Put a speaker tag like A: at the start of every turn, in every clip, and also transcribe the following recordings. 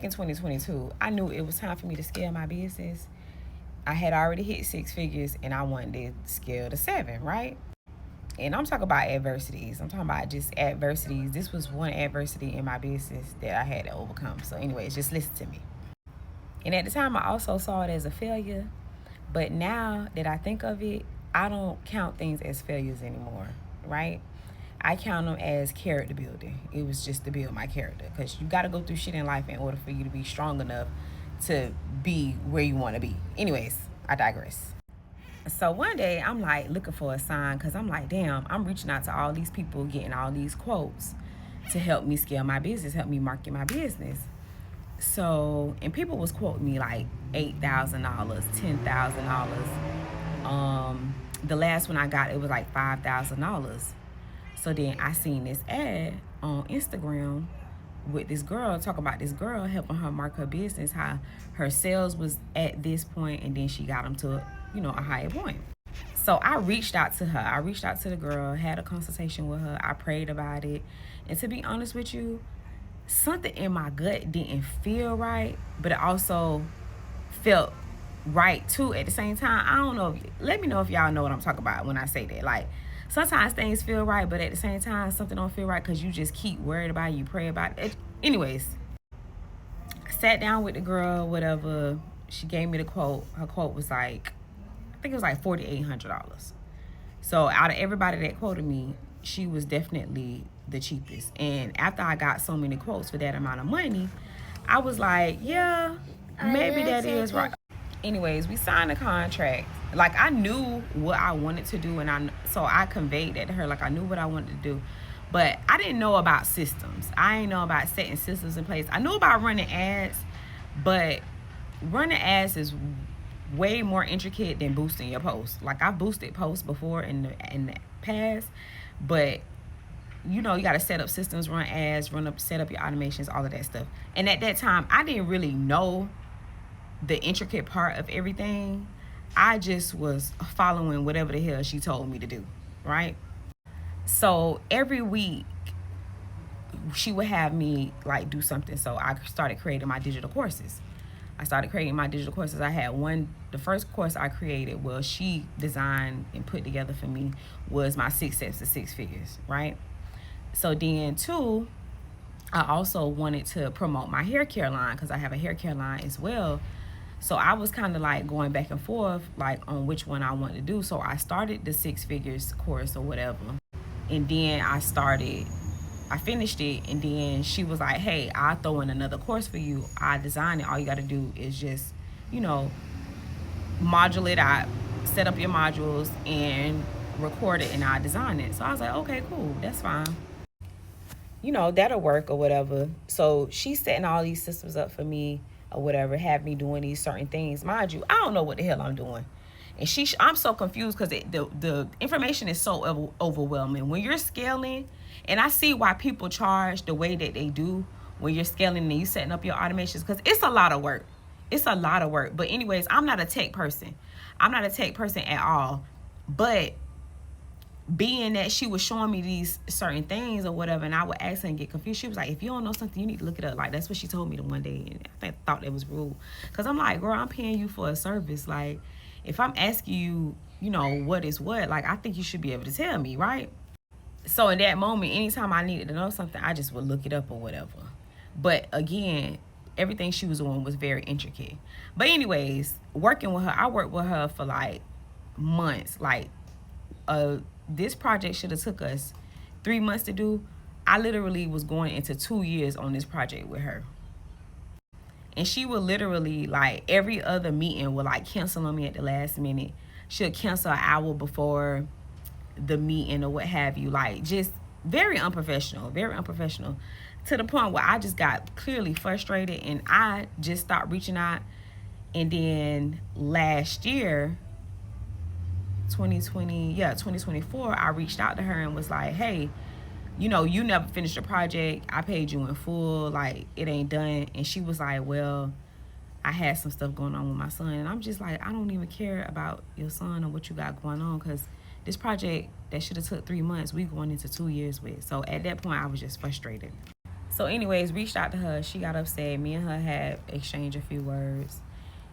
A: back in 2022, I knew it was time for me to scale my business. I had already hit 6 figures and I wanted to scale to 7, right? And I'm talking about adversities. I'm talking about just adversities. This was one adversity in my business that I had to overcome. So anyways, just listen to me. And at the time, I also saw it as a failure. But now that I think of it, I don't count things as failures anymore, right? I count them as character building. It was just to build my character, because you got to go through shit in life in order for you to be strong enough to be where you want to be. Anyways, I digress. So one day I'm like looking for a sign, because I'm like, damn, I'm reaching out to all these people, getting all these quotes to help me scale my business, help me market my business. So, and people was quoting me like $8,000, $10,000. The last one I got, it was like $5,000. So then I seen this ad on Instagram with this girl, talking about this girl helping her market her business, how her sales was at this point, and then she got them to, a higher point. So I reached out to her. I reached out to the girl, had a consultation with her. I prayed about it. And to be honest with you, something in my gut didn't feel right, but it also felt right too at the same time. I don't know. Let me know if y'all know what I'm talking about when I say that. Like, sometimes things feel right, but at the same time, something don't feel right because you just keep worried about it, you pray about it. Anyways, I sat down with the girl, whatever. She gave me the quote. Her quote was like, I think it was like $4,800. So out of everybody that quoted me, she was definitely the cheapest. And after I got so many quotes for that amount of money, I was like, yeah, maybe that is right. Anyways, we signed a contract. Like, I knew what I wanted to do, and so I conveyed that to her. Like, I knew what I wanted to do, but I didn't know about systems. I didn't know about setting systems in place. I knew about running ads, but running ads is way more intricate than boosting your posts. Like, I've boosted posts before in the past, but you got to set up systems, run ads, set up your automations, all of that stuff. And at that time, I didn't really know the intricate part of everything. I just was following whatever the hell she told me to do, right? So every week she would have me like do something. So I started creating my digital courses. I had the first course I created, well, she designed and put together for me, was my 6 steps to 6 figures, right? So then too, I also wanted to promote my hair care line, because I have a hair care line as well. So I was kind of like going back and forth like on which one I wanted to do. So I started the 6 figures course or whatever. And then I finished it, and then she was like, hey, I'll throw in another course for you. I designed it. All you got to do is just, module it out, set up your modules, and record it, and I design it. So I was like, okay, cool, that's fine. That'll work or whatever. So she's setting all these systems up for me or whatever, have me doing these certain things. Mind you, I don't know what the hell I'm doing. And I'm so confused because the information is so overwhelming. When you're scaling, and I see why people charge the way that they do when you're scaling and you're setting up your automations, because it's a lot of work. But anyways, I'm not a tech person. At all. But being that she was showing me these certain things or whatever, and I would ask her and get confused, she was like, if you don't know something, you need to look it up. Like, that's what she told me the one day, and I thought that was rude. Because I'm like, girl, I'm paying you for a service. Like, if I'm asking you, what is what, like, I think you should be able to tell me, right? So in that moment, anytime I needed to know something, I just would look it up or whatever. But again, everything she was doing was very intricate. But anyways, working with her, I worked with her for like months. Like, this project should have took us 3 months to do. I literally was going into 2 years on this project with her. And she would literally, like, every other meeting would like cancel on me at the last minute. She'll cancel an hour before the meeting or what have you. Like, just very unprofessional, to the point where I just got clearly frustrated, and I just stopped reaching out. And then last year, 2024, I reached out to her and was like, hey, you never finished the project. I paid you in full. Like, it ain't done. And she was like, well, I had some stuff going on with my son. And I'm just like, I don't even care about your son or what you got going on, because this project that should have took 3 months, we going into 2 years with. So at that point, I was just frustrated. So anyways, reached out to her. She got upset. Me and her had exchanged a few words.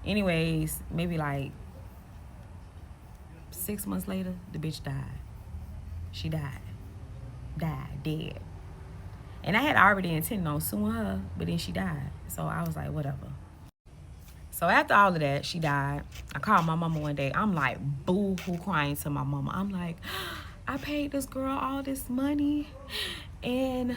A: Anyways, maybe like 6 months later, the bitch died. She died. Dead. And I had already intended on suing her, but then she died. So I was like, whatever. So after all of that, she died. I called my mama one day. I'm like boo-hoo crying to my mama. I'm like, I paid this girl all this money, and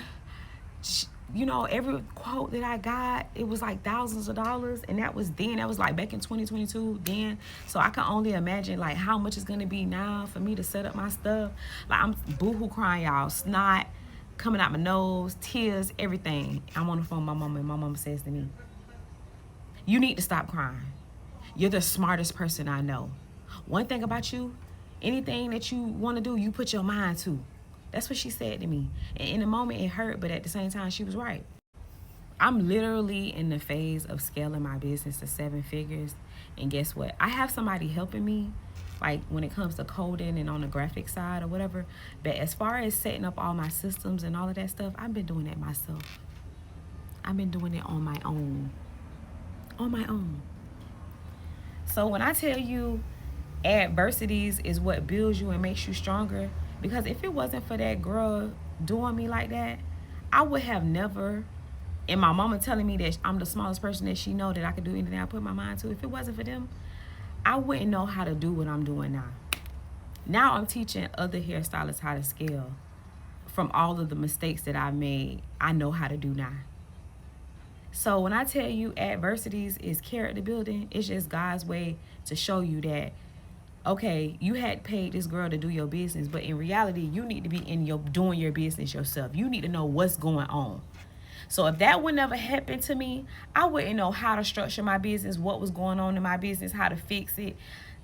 A: she, you know, every quote that I got, it was like thousands of dollars, and that was then. That was like back in 2022 then. So I can only imagine like how much it's gonna be now for me to set up my stuff. Like, I'm boo-hoo crying, y'all. Snot coming out my nose, tears, everything. I'm on the phone with my mama, and my mama says to me, you need to stop crying. You're the smartest person I know. One thing about you, anything that you want to do, you put your mind to. That's what she said to me. And in the moment, it hurt, but at the same time, she was right. I'm literally in the phase of scaling my business to 7 figures. And guess what? I have somebody helping me, like when it comes to coding and on the graphic side or whatever. But as far as setting up all my systems and all of that stuff, I've been doing that myself. I've been doing it on my own. So when I tell you adversities is what builds you and makes you stronger, because if it wasn't for that girl doing me like that, I would have never, and my mama telling me that I'm the smallest person that she know, that I could do anything I put my mind to, if it wasn't for them, I wouldn't know how to do what I'm doing now. Now I'm teaching other hairstylists how to scale. From all of the mistakes that I made, I know how to do now. So when I tell you adversities is character building, it's just God's way to show you that, okay, you had paid this girl to do your business, but in reality, you need to be doing your business yourself. You need to know what's going on. So if that would never happen to me, I wouldn't know how to structure my business, what was going on in my business, how to fix it,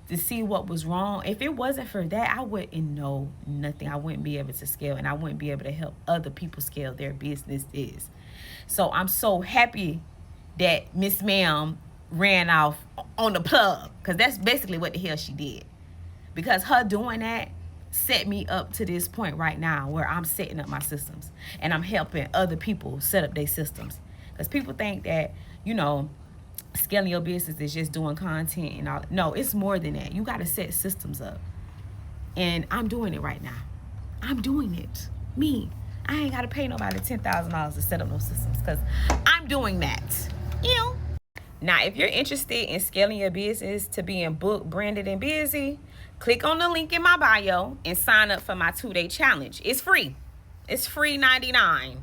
A: to see what was wrong. If it wasn't for that, I wouldn't know nothing. I wouldn't be able to scale, and I wouldn't be able to help other people scale their businesses. So I'm so happy that Miss Ma'am ran off on the plug, because that's basically what the hell she did. Because her doing that set me up to this point right now where I'm setting up my systems and I'm helping other people set up their systems. Because people think that, you know, scaling your business is just doing content and all. No, it's more than that. You got to set systems up. And I'm doing it right now. I'm doing it. Me. I ain't got to pay nobody $10,000 to set up no systems, because I'm doing that. You know? Now, if you're interested in scaling your business to being booked, branded, and busy, click on the link in my bio and sign up for my 2-day challenge. It's free. It's free $99.